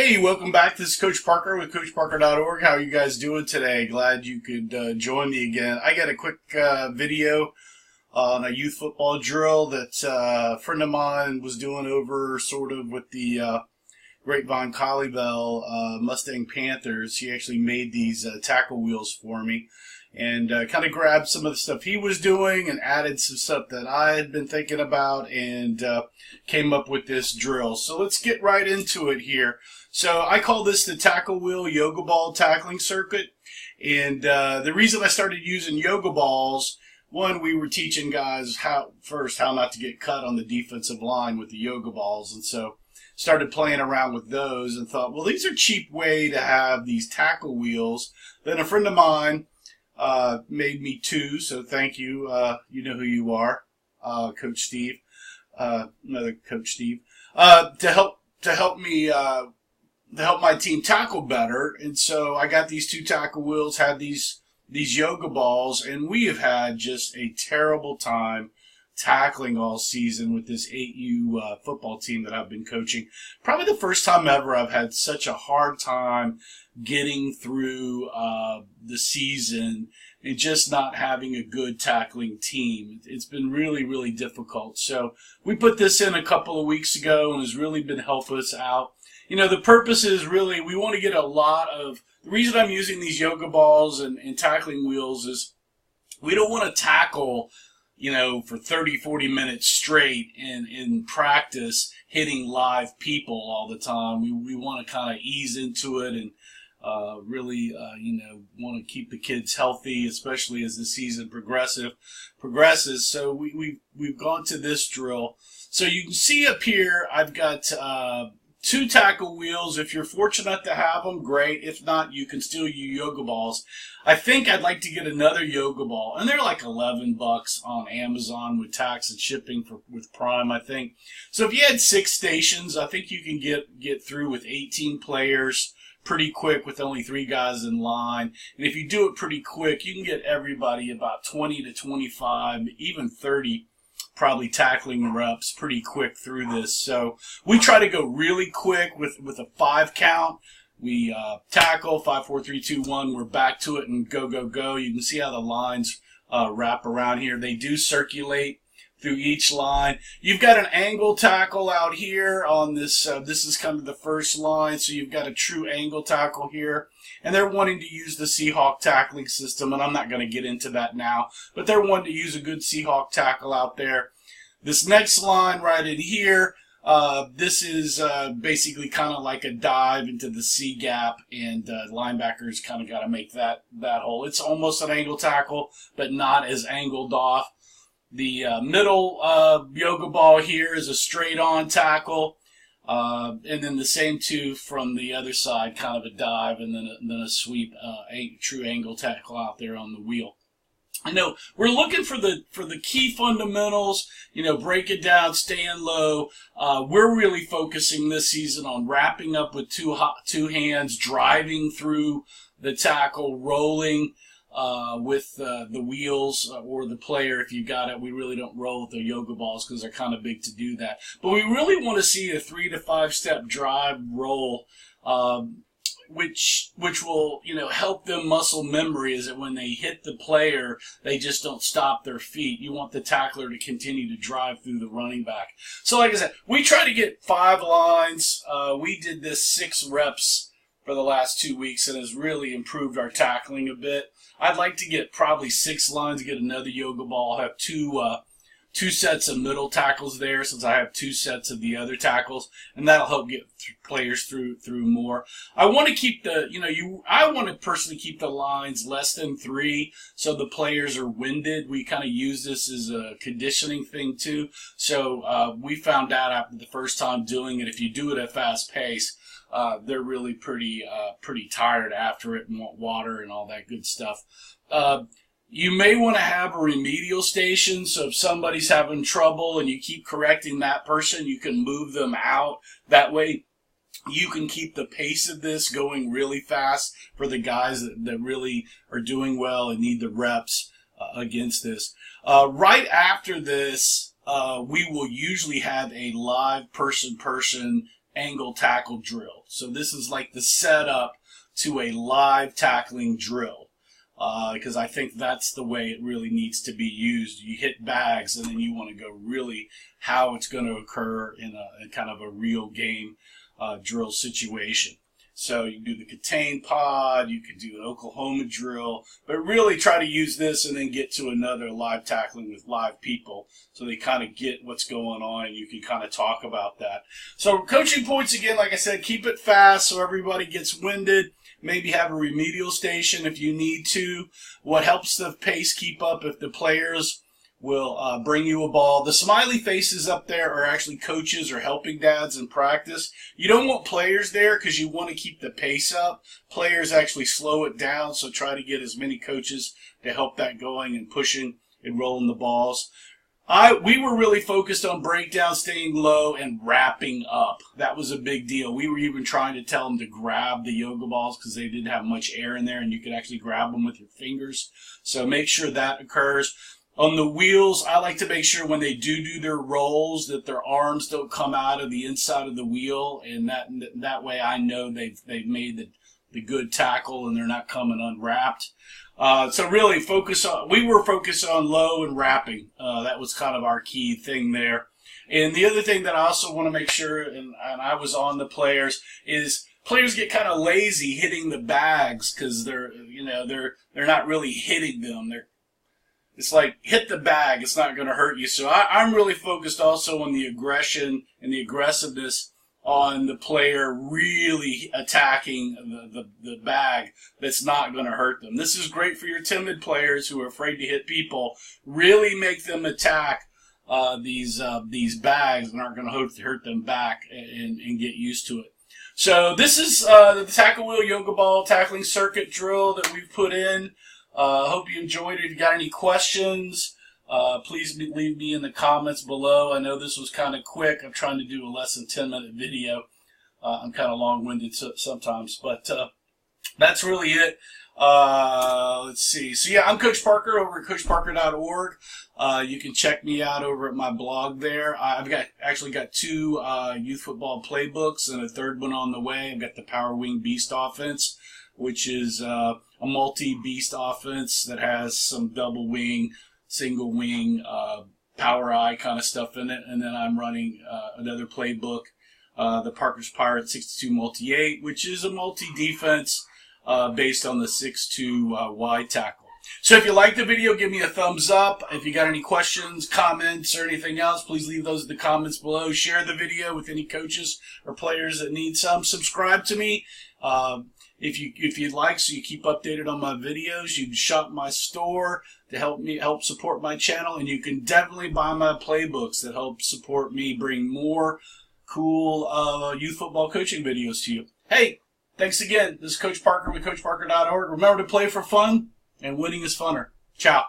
Hey, welcome back. This is Coach Parker with CoachParker.org. How are you guys doing today? Glad you could join me again. I got a quick video on a youth football drill that a friend of mine was doing over sort of with the Grapevine Colleyville Mustang Panthers. He actually made these tackle wheels for me and kind of grabbed some of the stuff he was doing and added some stuff that I had been thinking about and came up with this drill. So let's get right into it here. So I call this the tackle wheel yoga ball tackling circuit. And the reason I started using yoga balls, one, we were teaching guys how not to get cut on the defensive line with the yoga balls. And so started playing around with those and thought, well, these are a cheap way to have these tackle wheels. Then a friend of mine made me two, so thank you. You know who you are, Coach Steve, another Coach Steve, to help me to help my team tackle better. And so I got these two tackle wheels, had these yoga balls, and we have had just a terrible time tackling all season with this 8U football team that I've been coaching. Probably the first time ever I've had such a hard time getting through the season and just not having a good tackling team. It's been really, really difficult. So we put this in a couple of weeks ago and has really been helping us out. You know, the purpose is really we want to get a lot of, the reason I'm using these yoga balls and tackling wheels is we don't want to tackle, you know, for 30, 40 minutes straight in practice hitting live people all the time. We want to kind of ease into it and really, want to keep the kids healthy, especially as the season progresses. So we've gone to this drill. So you can see up here, I've got two tackle wheels. If you're fortunate to have them, great. If not, you can still use yoga balls. I think I'd like to get another yoga ball, and they're like $11 on Amazon with tax and shipping with Prime, I think. So if you had 6 stations, I think you can get through with 18 players pretty quick with only 3 guys in line. And if you do it pretty quick, you can get everybody about 20 to 25, even 30 probably tackling reps pretty quick through this. So we try to go really quick with a 5 count. We tackle 5, 4, 3, 2, 1. We're back to it and go, go, go. You can see how the lines wrap around here. They do circulate through each line. You've got an angle tackle out here on this. This is kind of the first line, so you've got a true angle tackle here. And they're wanting to use the Seahawk tackling system, and I'm not going to get into that now, but they're wanting to use a good Seahawk tackle out there. This next line right in here, this is basically kind of like a dive into the C gap, and linebackers kind of got to make that hole. It's almost an angle tackle, but not as angled off. The middle yoga ball here is a straight-on tackle, and then the same two from the other side, kind of a dive, and then a sweep, a true angle tackle out there on the wheel. I know we're looking for the key fundamentals, break it down, staying low. We're really focusing this season on wrapping up with two hands, driving through the tackle, rolling with the wheels or the player if you got it. We really don't roll with the yoga balls because they're kind of big to do that. But we really want to see a 3 to 5 step drive roll, which will help them muscle memory, is that when they hit the player, they just don't stop their feet. You want the tackler to continue to drive through the running back. So like I said, we try to get 5 lines. We did this 6 reps for the last 2 weeks and has really improved our tackling a bit. I'd like to get probably 6 lines, get another yoga ball, have two sets of middle tackles there since I have 2 sets of the other tackles, and that'll help get players through more. I want to keep I want to personally keep the lines less than 3 so the players are winded. We kind of use this as a conditioning thing too. So we found out after the first time doing it, if you do it at a fast pace, they're really pretty tired after it and want water and all that good stuff. You may want to have a remedial station, so if somebody's having trouble and you keep correcting that person, you can move them out. That way you can keep the pace of this going really fast for the guys that really are doing well and need the reps against this. Right after this, we will usually have a live person angle tackle drill. So this is like the setup to a live tackling drill. Because I think that's the way it really needs to be used. You hit bags, and then you want to go really how it's going to occur in a kind of a real game drill situation. So you can do the contained pod, you can do an Oklahoma drill, but really try to use this and then get to another live tackling with live people so they kind of get what's going on and you can kind of talk about that. So coaching points, again, like I said, keep it fast so everybody gets winded. Maybe have a remedial station if you need to. What helps the pace keep up if the players will bring you a ball. The smiley faces up there are actually coaches or helping dads in practice. You don't want players there because you want to keep the pace up. Players actually slow it down, so try to get as many coaches to help that going and pushing and rolling the balls. We were really focused on breakdown, staying low, and wrapping up. That was a big deal. We were even trying to tell them to grab the yoga balls because they didn't have much air in there, and you could actually grab them with your fingers. So make sure that occurs. On the wheels, I like to make sure when they do their rolls that their arms don't come out of the inside of the wheel, and that way I know they've made the good tackle and they're not coming unwrapped. So really we were focused on low and wrapping. That was kind of our key thing there. And the other thing that I also want to make sure, and I was on the players, is players get kind of lazy hitting the bags because they're not really hitting them. It's like, hit the bag, it's not going to hurt you. So I'm really focused also on the aggression and the aggressiveness on the player really attacking the bag that's not going to hurt them. This is great for your timid players who are afraid to hit people. Really make them attack these bags and aren't going to hurt them back and get used to it. So this is the tackle wheel yoga ball tackling circuit drill that we've put in. Hope you enjoyed it. If you got any questions, please leave me in the comments below. I know this was kind of quick. I'm trying to do a less than 10-minute video. I'm kind of long-winded sometimes, but that's really it. Let's see. So yeah, I'm Coach Parker over at coachparker.org. You can check me out over at my blog there. I've actually got 2 youth football playbooks and a third one on the way. I've got the Power Wing Beast offense, which is a multi-beast offense that has some double wing, single wing, power eye kind of stuff in it. And then I'm running another playbook, the Parker's Pirate 62 multi-8, which is a multi-defense based on the 6'2 wide tackle. So if you like the video, give me a thumbs up. If you got any questions, comments, or anything else, please leave those in the comments below. Share the video with any coaches or players that need some. Subscribe to me. If you'd like, so you keep updated on my videos. You can shop my store to help support my channel, and you can definitely buy my playbooks that help support me bring more cool youth football coaching videos to you. Hey, thanks again. This is Coach Parker with coachparker.org. Remember to play for fun, and winning is funner. Ciao.